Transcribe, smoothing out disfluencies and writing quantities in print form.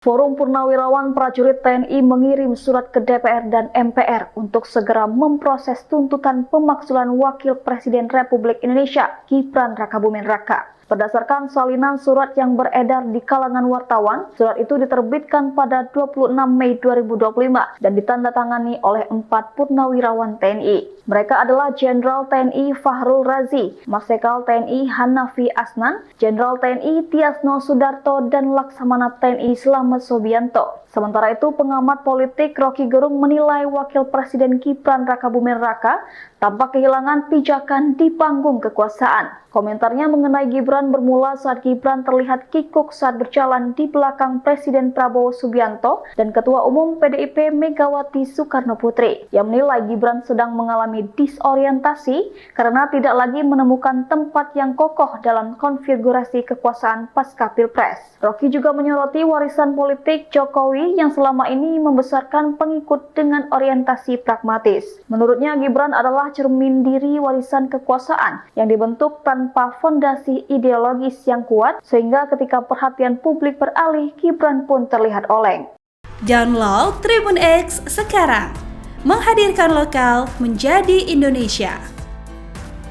Forum Purnawirawan Prajurit TNI mengirim surat ke DPR dan MPR untuk segera memproses tuntutan pemakzulan Wakil Presiden Republik Indonesia Gibran Rakabuming Raka. Berdasarkan salinan surat yang beredar di kalangan wartawan, surat itu diterbitkan pada 26 Mei 2025 dan ditandatangani oleh 4 purnawirawan TNI. Mereka adalah Jenderal TNI Fahrul Razi, Marsikal TNI Hanafi Asnan, Jenderal TNI Tiasno Sudarto, dan Laksamana TNI Slamet Sobianto. Sementara itu, pengamat politik Rocky Gerung menilai Wakil Presiden Gibran Rakabuming Raka tampak kehilangan pijakan di panggung kekuasaan. Komentarnya mengenai Gibran bermula saat Gibran terlihat kikuk saat berjalan di belakang Presiden Prabowo Subianto dan Ketua Umum PDIP Megawati Soekarno Putri. Yang menilai Gibran sedang mengalami disorientasi karena tidak lagi menemukan tempat yang kokoh dalam konfigurasi kekuasaan pasca Pilpres. Rocky juga menyoroti warisan politik Jokowi yang selama ini membesarkan pengikut dengan orientasi pragmatis. Menurutnya, Gibran adalah cermin diri warisan kekuasaan yang dibentuk tanpa fondasi ideologis yang kuat, sehingga ketika perhatian publik beralih, Gibran pun terlihat oleng. Download Tribun X sekarang, menghadirkan lokal menjadi Indonesia.